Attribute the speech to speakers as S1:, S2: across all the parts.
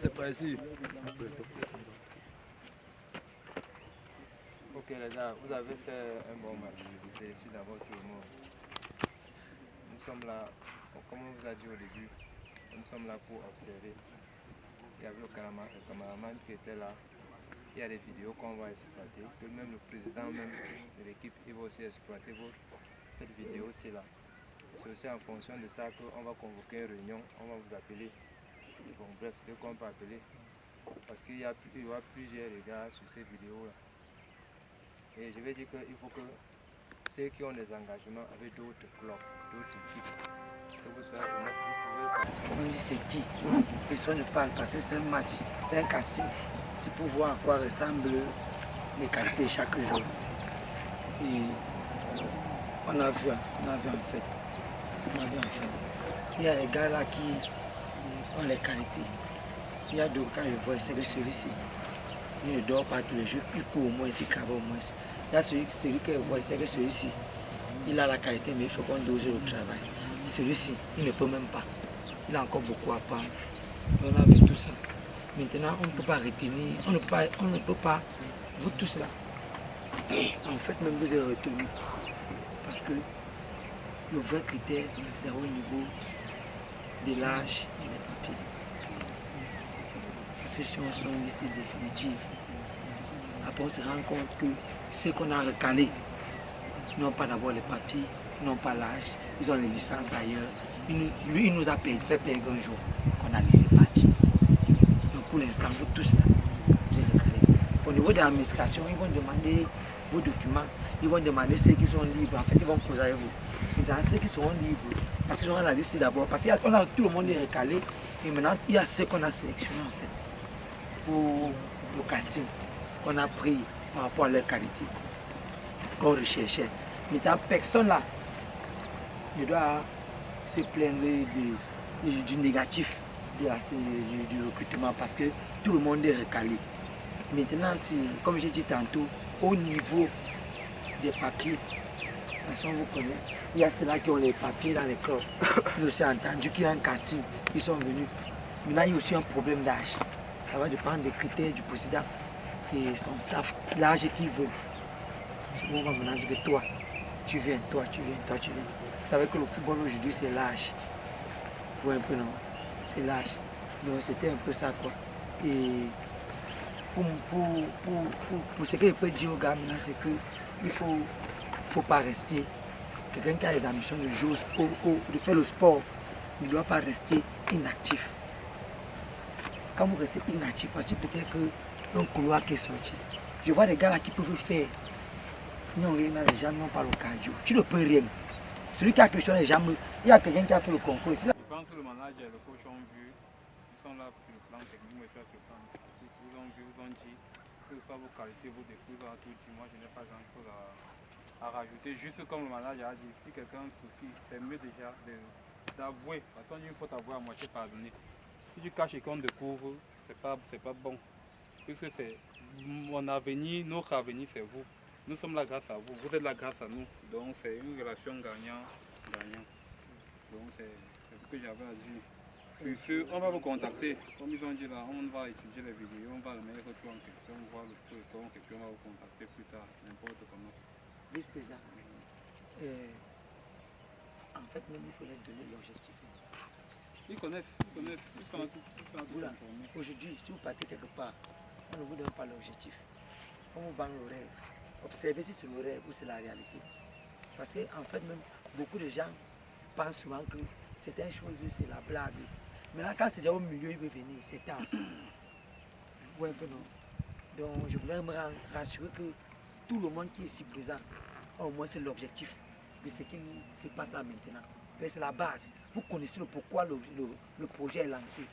S1: C'est pas ici.
S2: Ok les gars, vous avez fait un bon match. Vous avez ici d'abord tout le monde. Nous sommes là, comme on vous a dit au début, nous sommes là pour observer. Il y avait le cameraman qui était là. Il y a des vidéos qu'on va exploiter. Que même le président même de l'équipe il va aussi exploiter cette vidéo c'est là. C'est aussi en fonction de ça qu'on va convoquer une réunion, on va vous appeler. Bon, bref, c'est ce qu'on peut appeler. Parce qu'il y aura plusieurs regards sur ces vidéos-là. Et je vais dire qu'il faut que ceux qui ont des engagements avec d'autres clubs, d'autres équipes, que vous soyez honnête, vous pouvez.
S3: On dit c'est qui? Personne ne parle parce que c'est un match, c'est un casting. C'est pour voir à quoi ressemblent les qualités chaque jour. Et on a vu en fait. Il y a des gars là qui ont les qualités. Il y a d'autres, quand je vois, c'est que celui-ci, il ne dort pas tous les jours, il court au moins, il travaille au moins. Il y a celui que je vois, c'est que celui-ci, il a la qualité, mais il faut qu'on dose le travail. Celui-ci, il ne peut même pas. Il a encore beaucoup à apprendre. On a vu tout ça. Maintenant, on ne peut pas retenir, on ne peut pas, vous tous là. En fait, même vous êtes retenus. Parce que le vrai critère, c'est au niveau de l'âge et des papiers. Parce que si on sort une liste définitive, après on se rend compte que ceux qu'on a recalés n'ont pas d'abord les papiers, n'ont pas l'âge, ils ont les licences ailleurs. Lui, il nous a fait perdre un jour qu'on a laissé partir. Donc pour l'instant, vous tous là, vous êtes recalés. Au niveau de l'administration, ils vont demander vos documents, ils vont demander ceux qui sont libres. En fait, ils vont causer avec vous. Maintenant, ceux qui seront libres, parce qu'ils auront la liste d'abord, parce qu'on a tout le monde est recalé. Et maintenant, il y a ceux qu'on a sélectionnés en fait pour le casting qu'on a pris par rapport à leur qualité, qu'on recherchait. Maintenant, personne là ne doit se plaindre du négatif du recrutement parce que tout le monde est recalé. Maintenant, comme j'ai dit tantôt, au niveau des papiers, parce qu'on vous connaît, il y a ceux-là qui ont les papiers dans les clubs. Ils ont aussi entendu qu'il y a un casting, ils sont venus. Maintenant, il y a aussi un problème d'âge. Ça va dépendre des critères du président et son staff, l'âge qu'il veut. C'est bon, on va maintenant dire que toi, tu viens, toi, tu viens, toi, tu viens. Vous savez que le football aujourd'hui, c'est l'âge. Vous voyez un peu, non? C'est l'âge. Donc, c'était un peu ça, quoi. Et pour ce que je peux dire aux gars maintenant, c'est qu'il ne faut pas rester. Quelqu'un qui a les ambitions de jouer de faire le sport, il ne doit pas rester inactif. Quand vous restez inactif, voici peut-être qu'un couloir qui est sorti. Je vois des gars là qui peuvent faire. Ils n'ont rien dans les jambes, ils n'ont pas le cardio. Tu ne peux rien. Celui qui a question les jambes, il y a quelqu'un qui a fait le concours.
S1: Je pense que le manager et le coach ont vu, ils sont là sur le plan technique, mais sur le plan administratif. Vous ont vu, vous ont dit que ce soit vos qualités, vos défauts, vous avez tout dit. Moi, je n'ai pas grand-chose à rajouter. Juste comme le manager a dit, si quelqu'un a un souci, c'est mieux déjà d'avouer. Parce qu'on dit qu'il faut avouer à moitié pardonner. Si tu caches et qu'on découvre, c'est pas bon. Puisque c'est mon avenir, notre avenir, c'est vous. Nous sommes là grâce à vous, vous êtes là grâce à nous. Donc c'est une relation gagnant-gagnant. Donc c'est ce que j'avais à dire. Sur ce, on va vous contacter. Comme ils ont dit là, on va étudier les vidéos, on va remettre tout en question, voir le truc en question, on va vous contacter plus tard, n'importe comment.
S3: Vice-président, en fait, même il faut leur donner l'objectif.
S1: Ils connaissent.
S3: Voilà. Aujourd'hui, si vous partez quelque part, on ne vous donne pas l'objectif. On vous vend le rêve. Observez si c'est le rêve ou c'est la réalité. Parce qu'en fait, même beaucoup de gens pensent souvent que certaines choses, c'est la blague. Maintenant, quand c'est déjà au milieu, il veut venir, c'est tard. Ouais, un peu non. Donc, je voulais me rassurer que tout le monde qui est ici présent, au moins c'est l'objectif de ce qui se passe là maintenant. C'est la base. Vous connaissez le pourquoi le projet est lancé.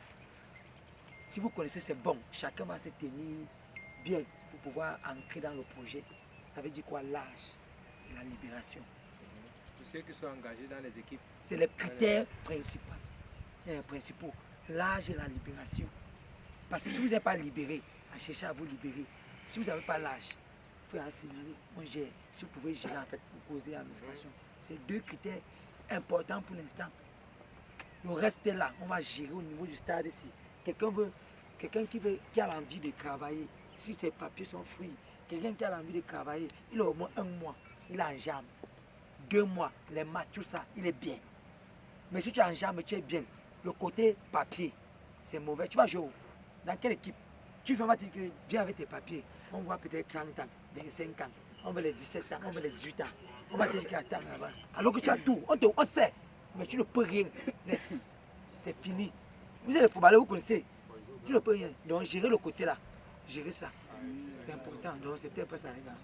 S3: Si vous connaissez, c'est bon. Chacun va se tenir bien pour pouvoir entrer dans le projet. Ça veut dire quoi? L'âge et la libération.
S2: Pour ceux qui sont engagés dans les équipes.
S3: C'est les critères principaux. L'âge et la libération. Parce que si vous n'êtes pas libéré, à chercher à vous libérer. Si vous n'avez pas l'âge, il faut assimiler, on gère. Si vous pouvez gérer, en fait, vous posez l'administration. C'est deux critères importants pour l'instant. Le reste est là. On va gérer au niveau du stade ici. Quelqu'un qui a l'envie de travailler, si ses papiers sont free, quelqu'un qui a l'envie de travailler, il a au moins 1 mois, il a en jambe. 2 mois, les matchs, tout ça, il est bien. Mais si tu es en jambe, tu es bien. Le côté papier, c'est mauvais. Tu vas jouer dans quelle équipe? Tu vas dire que viens avec tes papiers. On voit peut-être 30 ans, 25 ans, on veut les 17 ans, on veut les 18 ans. On va te dire qu'attends là-bas. Alors que tu as tout, on sait, mais tu ne peux rien. C'est fini. Vous êtes les footballeurs, vous connaissez. Tu ne peux rien. Donc gérer le côté là, gérer ça. C'est important. Donc c'était un peu ça les gars.